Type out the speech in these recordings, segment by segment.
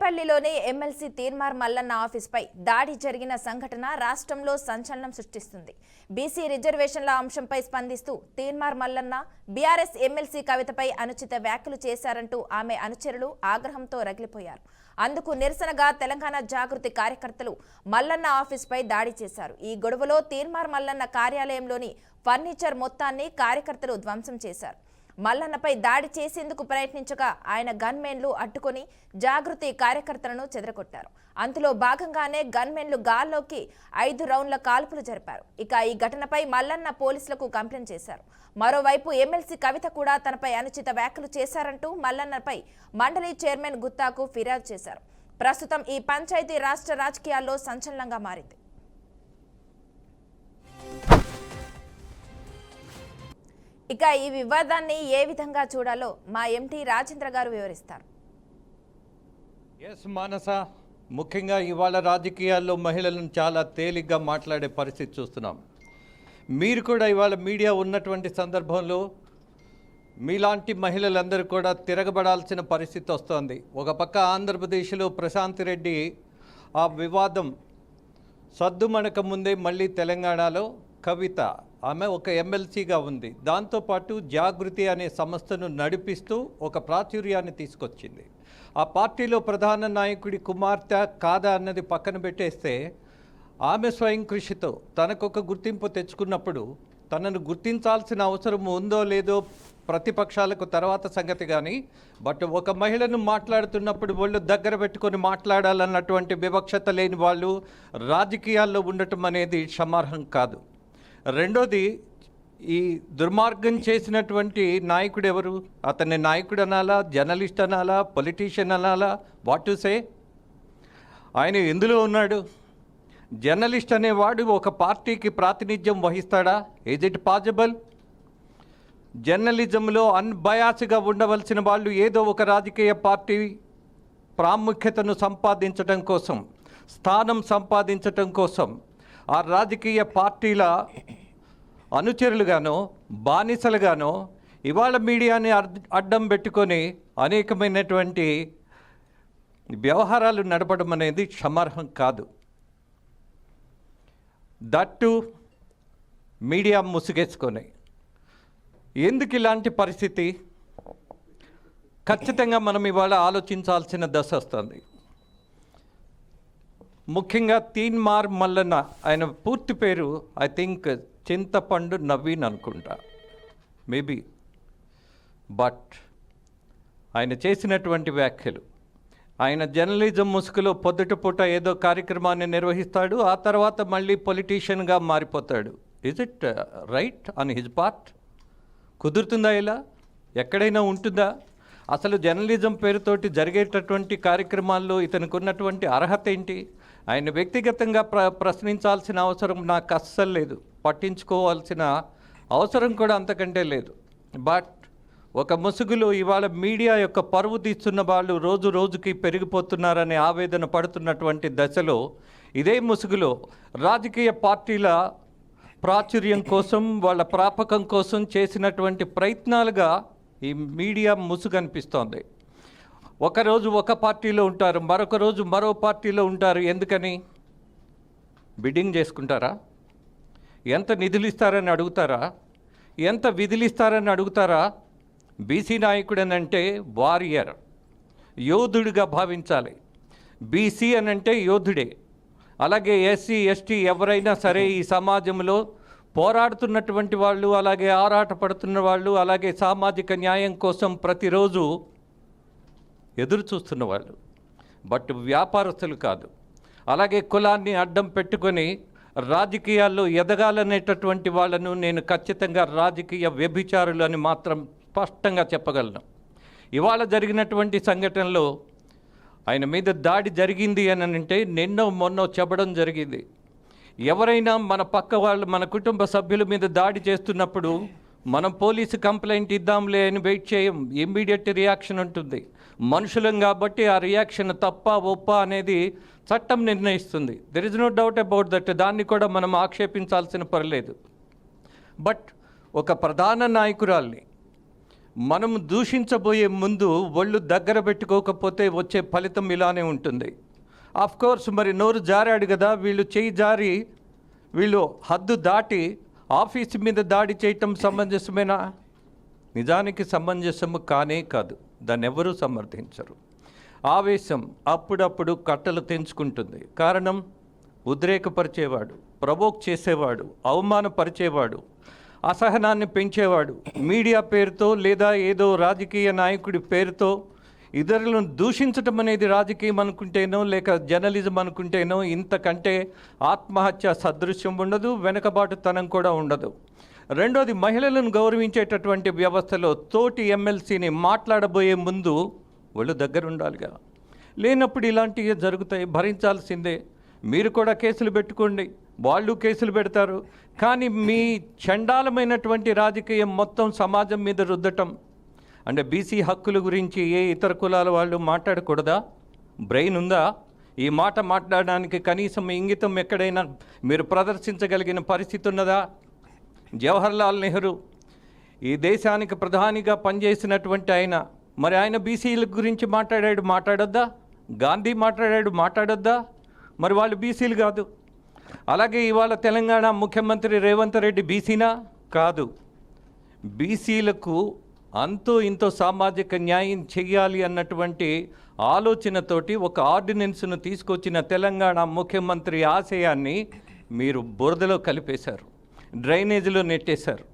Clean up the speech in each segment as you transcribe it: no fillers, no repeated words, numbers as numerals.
పెద్దపల్లిలోని MLC Teenmar Mallanna ఆఫీస్పై దాడి జరిగిన సంఘటన రాష్ట్రంలో సంచలనం సృష్టిస్తుంది. బీసీ రిజర్వేషన్ల అంశంపై స్పందిస్తూ తీన్మార్ మల్లన్న బీఆర్ఎస్ ఎమ్మెల్సీ కవితపై అనుచిత వ్యాఖ్యలు చేశారంటూ ఆమె అనుచరులు ఆగ్రహంతో రగిలిపోయారు. అందుకు నిరసనగా తెలంగాణ జాగృతి కార్యకర్తలు మల్లన్న ఆఫీస్పై దాడి చేశారు. ఈ గొడవలో తీన్మార్ మల్లన్న కార్యాలయంలోని ఫర్నిచర్ మొత్తాన్ని కార్యకర్తలు ధ్వంసం చేశారు. మల్లన్నపై దాడి చేసేందుకు ప్రయత్నించగా ఆయన గన్మెన్లు అడ్డుకొని జాగృతి కార్యకర్తలను చెదరగొట్టారు. అందులో భాగంగానే గన్మెన్లు గాల్లోకి 5 రౌండ్ల కాల్పులు జరిపారు. ఇక ఈ ఘటనపై మల్లన్న పోలీసులకు కంప్లైంట్ చేశారు. మరోవైపు ఎమ్మెల్సీ కవిత కూడా తనపై అనుచిత వ్యాఖ్యలు చేశారంటూ మల్లన్నపై మండలి చైర్మన్ గుత్తాకు ఫిర్యాదు చేశారు. ప్రస్తుతం ఈ పంచాయతీ రాష్ట్ర రాజకీయాల్లో సంచలనంగా మారింది. ఇక ఈ వివాదాన్ని ఏ విధంగా చూడాలో మా ఎంటీ రాజేంద్ర గారు వివరిస్తారు. మానస, ముఖ్యంగా ఇవాళ రాజకీయాల్లో మహిళలను చాలా తేలిగ్గా మాట్లాడే పరిస్థితి చూస్తున్నాం. మీరు కూడా ఇవాళ మీడియా ఉన్నటువంటి సందర్భంలో మీలాంటి మహిళలందరూ కూడా తిరగబడాల్సిన పరిస్థితి వస్తోంది. ఒక పక్క ఆంధ్రప్రదేశ్లో ప్రశాంత్ రెడ్డి ఆ వివాదం సద్దుమణక ముందే మళ్ళీ తెలంగాణలో కవిత ఆమె ఒక ఎమ్మెల్సీగా ఉంది. దాంతోపాటు జాగృతి అనే సంస్థను నడిపిస్తూ ఒక ప్రాచుర్యాన్ని తీసుకొచ్చింది. ఆ పార్టీలో ప్రధాన నాయకుడి కుమార్తె కాదా అన్నది పక్కన పెట్టేస్తే ఆమె స్వయం కృషితో తనకొక గుర్తింపు తెచ్చుకున్నప్పుడు తనను గుర్తించాల్సిన అవసరం ఉందో లేదో ప్రతిపక్షాలకు తర్వాత సంగతి కానీ, బట్ ఒక మహిళను మాట్లాడుతున్నప్పుడు వాళ్ళు దగ్గర పెట్టుకొని మాట్లాడాలన్నటువంటి వివక్షత లేని వాళ్ళు రాజకీయాల్లో ఉండటం అనేది క్షమార్హం కాదు. రెండోది, ఈ దుర్మార్గం చేసినటువంటి నాయకుడు ఎవరు? అతన్ని నాయకుడు అనాలా, జర్నలిస్ట్ అనాలా, పొలిటీషియన్ అనాలా? What to say? ఆయన ఎందులో ఉన్నాడు? జర్నలిస్ట్ అనేవాడు ఒక పార్టీకి ప్రాతినిధ్యం వహిస్తాడా? Is it possible? జర్నలిజంలో అన్బయాస్గా ఉండవలసిన వాళ్ళు ఏదో ఒక రాజకీయ పార్టీ ప్రాముఖ్యతను సంపాదించడం కోసం, స్థానం సంపాదించడం కోసం ఆ రాజకీయ పార్టీల అనుచరులుగానో బానిసలుగానో ఇవాళ మీడియాని అడ్డం పెట్టుకొని అనేకమైనటువంటి వ్యవహారాలు నడపడం అనేది క్షమార్హం కాదు. దట్టు మీడియా ముసుగేసుకొని. ఎందుకు ఇలాంటి పరిస్థితి? ఖచ్చితంగా మనం ఇవాళ ఆలోచించాల్సిన దశ వస్తుంది. ముఖ్యంగా తీన్మార్ మల్లన్న, ఆయన పూర్తి పేరు ఐ థింక్ చింతపండు నవీన్ అనుకుంటా, మేబీ. బట్ ఆయన చేసినటువంటి వ్యాఖ్యలు, ఆయన జర్నలిజం ముసుగులో పొద్దుటపూట ఏదో కార్యక్రమాన్ని నిర్వహిస్తాడు, ఆ తర్వాత మళ్ళీ పొలిటీషియన్గా మారిపోతాడు. Is it right on his part? కుదురుతుందా? ఇలా ఎక్కడైనా ఉంటుందా? అసలు జర్నలిజం పేరుతోటి జరిగేటటువంటి కార్యక్రమాల్లో ఇతనికి ఉన్నటువంటి అర్హత ఏంటి? ఆయన వ్యక్తిగతంగా ప్రశ్నించాల్సిన అవసరం నాకు అస్సలు లేదు, పట్టించుకోవాల్సిన అవసరం కూడా అంతకంటే లేదు. బట్ ఒక ముసుగులో ఇవాళ మీడియా యొక్క పరువు తీస్తున్న వాళ్ళు రోజు రోజుకి పెరిగిపోతున్నారనే ఆవేదన పడుతున్నటువంటి దశలో ఇదే ముసుగులో రాజకీయ పార్టీల ప్రాచుర్యం కోసం, వాళ్ళ ప్రాపకం కోసం చేసినటువంటి ప్రయత్నాలుగా ఈ మీడియా ముసుగు అనిపిస్తోంది. ఒకరోజు ఒక పార్టీలో ఉంటారు, మరొక రోజు మరో పార్టీలో ఉంటారు. ఎందుకని? బిడ్డింగ్ చేసుకుంటారా? ఎంత నిధులు ఇస్తారని అడుగుతారా? ఎంత విధులు ఇస్తారని అడుగుతారా? బీసీ నాయకుడనంటే వారియర్, యోధుడిగా భావించాలి. బీసీ అనంటే యోధుడే. అలాగే ఎస్సీ ఎస్టీ ఎవరైనా సరే ఈ సమాజంలో పోరాడుతున్నటువంటి వాళ్ళు, అలాగే ఆరాటపడుతున్న వాళ్ళు, అలాగే సామాజిక న్యాయం కోసం ప్రతిరోజు ఎదురు చూస్తున్న వాళ్ళు, బట్ వ్యాపారస్తులు కాదు. అలాగే కులాన్ని అడ్డం పెట్టుకొని రాజకీయాల్లో ఎదగాలనేటటువంటి వాళ్ళను నేను ఖచ్చితంగా రాజకీయ వ్యభిచారులు అని మాత్రం స్పష్టంగా చెప్పగలను. ఇవాళ జరిగినటువంటి సంఘటనలో ఆయన మీద దాడి జరిగింది అని అంటే నిన్నో మొన్నో చెప్పడం జరిగింది. ఎవరైనా మన పక్క వాళ్ళు, మన కుటుంబ సభ్యుల మీద దాడి చేస్తున్నప్పుడు మనం పోలీసు కంప్లైంట్ ఇద్దాంలే అని వెయిట్ చేయం, ఇమ్మీడియట్ రియాక్షన్ ఉంటుంది. మనుషులం కాబట్టి ఆ రియాక్షన్ తప్ప ఒప్ప అనేది చట్టం నిర్ణయిస్తుంది. There is no doubt about that. దాన్ని కూడా మనం ఆక్షేపించాల్సిన పర్లేదు. బట్ ఒక ప్రధాన నాయకురాల్ని మనం దూషించబోయే ముందు ఒళ్ళు దగ్గర పెట్టుకోకపోతే వచ్చే ఫలితం ఇలానే ఉంటుంది. కోర్స్ మరి నోరు జారాడు కదా, వీళ్ళు చేయి జారి వీళ్ళు హద్దు దాటి ఆఫీసు మీద దాడి చేయటం సమంజసమేనా? నిజానికి సమంజసము కానే కాదు. దాన్ని ఎవరూ సమర్థించరు. ఆవేశం అప్పుడప్పుడు కట్టలు తెంచుకుంటుంది. కారణం, ఉద్రేకపరిచేవాడు, ప్రవోక్ చేసేవాడు, అవమానపరిచేవాడు, అసహనాన్ని పెంచేవాడు, మీడియా పేరుతో లేదా ఏదో రాజకీయ నాయకుడి పేరుతో ఇతరులను దూషించటం అనేది రాజకీయం అనుకుంటేనో లేక జర్నలిజం అనుకుంటేనో ఇంతకంటే ఆత్మహత్య సదృశ్యం ఉండదు, వెనకబాటుతనం కూడా ఉండదు. రెండోది, మహిళలను గౌరవించేటటువంటి వ్యవస్థలో తోటి ఎమ్మెల్సీని మాట్లాడబోయే ముందు వాళ్ళు దగ్గర ఉండాలిగా. లేనప్పుడు ఇలాంటివి జరుగుతాయి, భరించాల్సిందే. మీరు కూడా కేసులు పెట్టుకోండి, వాళ్ళు కేసులు పెడతారు. కానీ మీ చండాలమైనటువంటి రాజకీయం మొత్తం సమాజం మీద రుద్దటం అంటే బీసీ హక్కుల గురించి ఏ ఇతర కులాల వాళ్ళు మాట్లాడకూడదా? బ్రెయిన్ ఉందా? ఈ మాట మాట్లాడడానికి కనీసం ఇంగితం ఎక్కడైనా మీరు ప్రదర్శించగలిగిన పరిస్థితి ఉన్నదా? జవహర్లాల్ నెహ్రూ ఈ దేశానికి ప్రధానిగా పనిచేసినటువంటి ఆయన, మరి ఆయన బీసీల గురించి మాట్లాడొద్దా? గాంధీ మాట్లాడొద్దా? మరి వాళ్ళు బీసీలు కాదు. అలాగే ఇవాళ తెలంగాణ ముఖ్యమంత్రి రేవంత్ రెడ్డి బీసీనా? కాదు. బీసీలకు అంతో ఇంతో సామాజిక న్యాయం చెయ్యాలి అన్నటువంటి ఆలోచనతోటి ఒక ఆర్డినెన్స్ను తీసుకొచ్చిన తెలంగాణ ముఖ్యమంత్రి ఆశయాన్ని మీరు బురదలో కలిపేశారు, డ్రైనేజీలో నెట్టేశారు.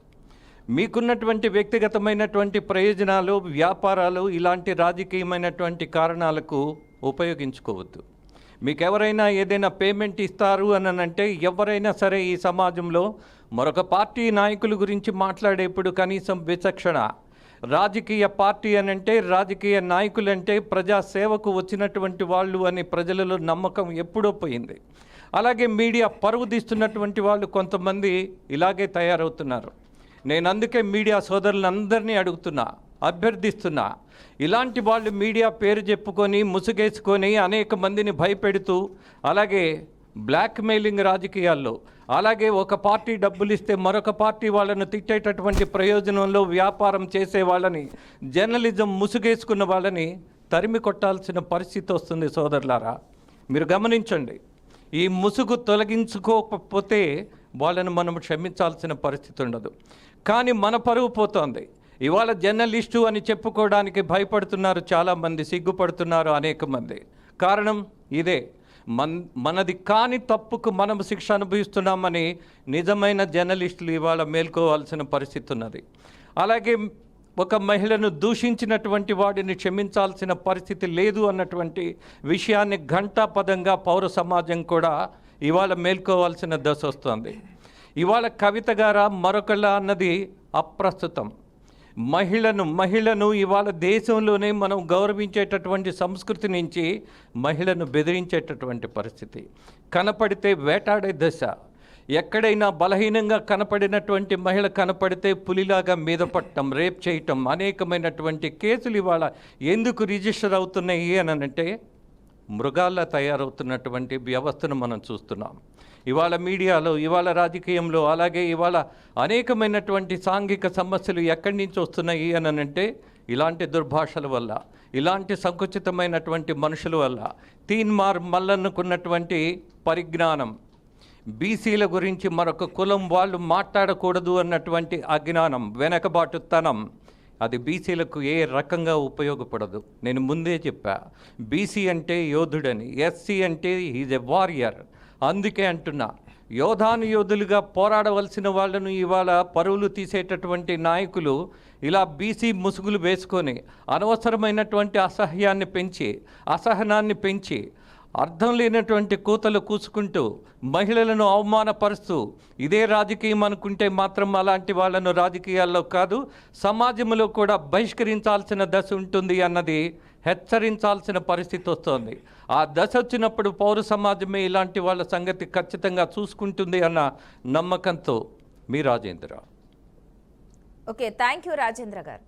మీకున్నటువంటి వ్యక్తిగతమైనటువంటి ప్రయోజనాలు, వ్యాపారాలు ఇలాంటి రాజకీయమైనటువంటి కారణాలకు ఉపయోగించుకోవద్దు. మీకు ఎవరైనా ఏదైనా పేమెంట్ ఇస్తారు అని అంటే ఎవరైనా సరే ఈ సమాజంలో మరొక పార్టీ నాయకుల గురించి మాట్లాడేప్పుడు కనీసం విచక్షణ, రాజకీయ పార్టీ అనంటే రాజకీయ నాయకులంటే ప్రజాసేవకు వచ్చినటువంటి వాళ్ళు అని ప్రజలలో నమ్మకం ఎప్పుడో పోయింది. అలాగే మీడియా పరువు తీస్తున్నటువంటి వాళ్ళు కొంతమంది ఇలాగే తయారవుతున్నారు. నేను అందుకే మీడియా సోదరులందరినీ అభ్యర్థిస్తున్నా, ఇలాంటి వాళ్ళు మీడియా పేరు చెప్పుకొని ముసుగేసుకొని అనేక మందిని భయపెడుతూ, అలాగే బ్లాక్మెయిలింగ్ రాజకీయాల్లో, అలాగే ఒక పార్టీ డబ్బులు ఇస్తే మరొక పార్టీ వాళ్ళను తిట్టేటటువంటి ప్రయోజనంలో వ్యాపారం చేసే వాళ్ళని, జర్నలిజం ముసుగేసుకున్న వాళ్ళని తరిమి కొట్టాల్సిన పరిస్థితి వస్తుంది. సోదరులారా, మీరు గమనించండి. ఈ ముసుగు తొలగించుకోకపోతే వాళ్ళను మనం క్షమించాల్సిన పరిస్థితి ఉండదు. కానీ మన పరువు పోతోంది. ఇవాళ జర్నలిస్టు అని చెప్పుకోవడానికి భయపడుతున్నారు చాలామంది, సిగ్గుపడుతున్నారు అనేక మంది. కారణం ఇదే, మనది కాని తప్పుకు మనం శిక్ష అనుభవిస్తున్నామని నిజమైన జర్నలిస్టులు ఇవాళ మేల్కోవాల్సిన పరిస్థితి ఉన్నది. అలాగే ఒక మహిళను దూషించినటువంటి వాడిని క్షమించాల్సిన పరిస్థితి లేదు అన్నటువంటి విషయాన్ని ఘంటాపదంగా పౌర సమాజం కూడా ఇవాళ మేల్కోవాల్సిన దశ వస్తుంది. ఇవాళ కవిత గారా మరొకళ్ళ అన్నది అప్రస్తుతం. మహిళను ఇవాళ దేశంలోనే మనం గౌరవించేటటువంటి సంస్కృతి నుంచి మహిళను బెదిరించేటటువంటి పరిస్థితి, కనపడితే వేటాడే దశ. ఎక్కడైనా బలహీనంగా కనపడినటువంటి మహిళ కనపడితే పులిలాగా మీద పట్టడం, రేప్ చేయటం, అనేకమైనటువంటి కేసులు ఇవాళ ఎందుకు రిజిస్టర్ అవుతున్నాయి అని అంటే మృగాల్లా తయారవుతున్నటువంటి వ్యవస్థను మనం చూస్తున్నాం. ఇవాళ మీడియాలో, ఇవాళ రాజకీయంలో, అలాగే ఇవాళ అనేకమైనటువంటి సాంఘిక సమస్యలు ఎక్కడి నుంచి వస్తున్నాయి అని అంటే ఇలాంటి దుర్భాషల వల్ల, ఇలాంటి సంకుచితమైనటువంటి మనుషుల వల్ల. తీన్మార్ మల్లన్నకున్నటువంటి పరిజ్ఞానం, బీసీల గురించి మరొక కులం వాళ్ళు మాట్లాడకూడదు అన్నటువంటి అజ్ఞానం, వెనకబాటుతనం, అది బీసీలకు ఏ రకంగా ఉపయోగపడదు. నేను ముందే చెప్పా, బీసీ అంటే యోధుడని, ఎస్సీ అంటే ఈజ్ ఎ వారియర్. అందుకే అంటున్నా, యోధులుగా పోరాడవలసిన వాళ్ళను ఇవాళ పరువులు తీసేటటువంటి నాయకులు ఇలా బీసీ ముసుగులు వేసుకొని అనవసరమైనటువంటి అసహనాన్ని పెంచి అర్థం లేనటువంటి కూతలు కూసుకుంటూ మహిళలను అవమానపరుస్తూ ఇదే రాజకీయం అనుకుంటే మాత్రం అలాంటి వాళ్ళను రాజకీయాల్లో కాదు సమాజంలో కూడా బహిష్కరించాల్సిన దశ ఉంటుంది అన్నది హెచ్చరించాల్సిన పరిస్థితి వస్తోంది. ఆ దశ వచ్చినప్పుడు పౌర సమాజమే ఇలాంటి వాళ్ళ సంగతి ఖచ్చితంగా చూసుకుంటుంది అన్న నమ్మకంతో మీ Rajendra. Okay, thank you Rajendra గారు.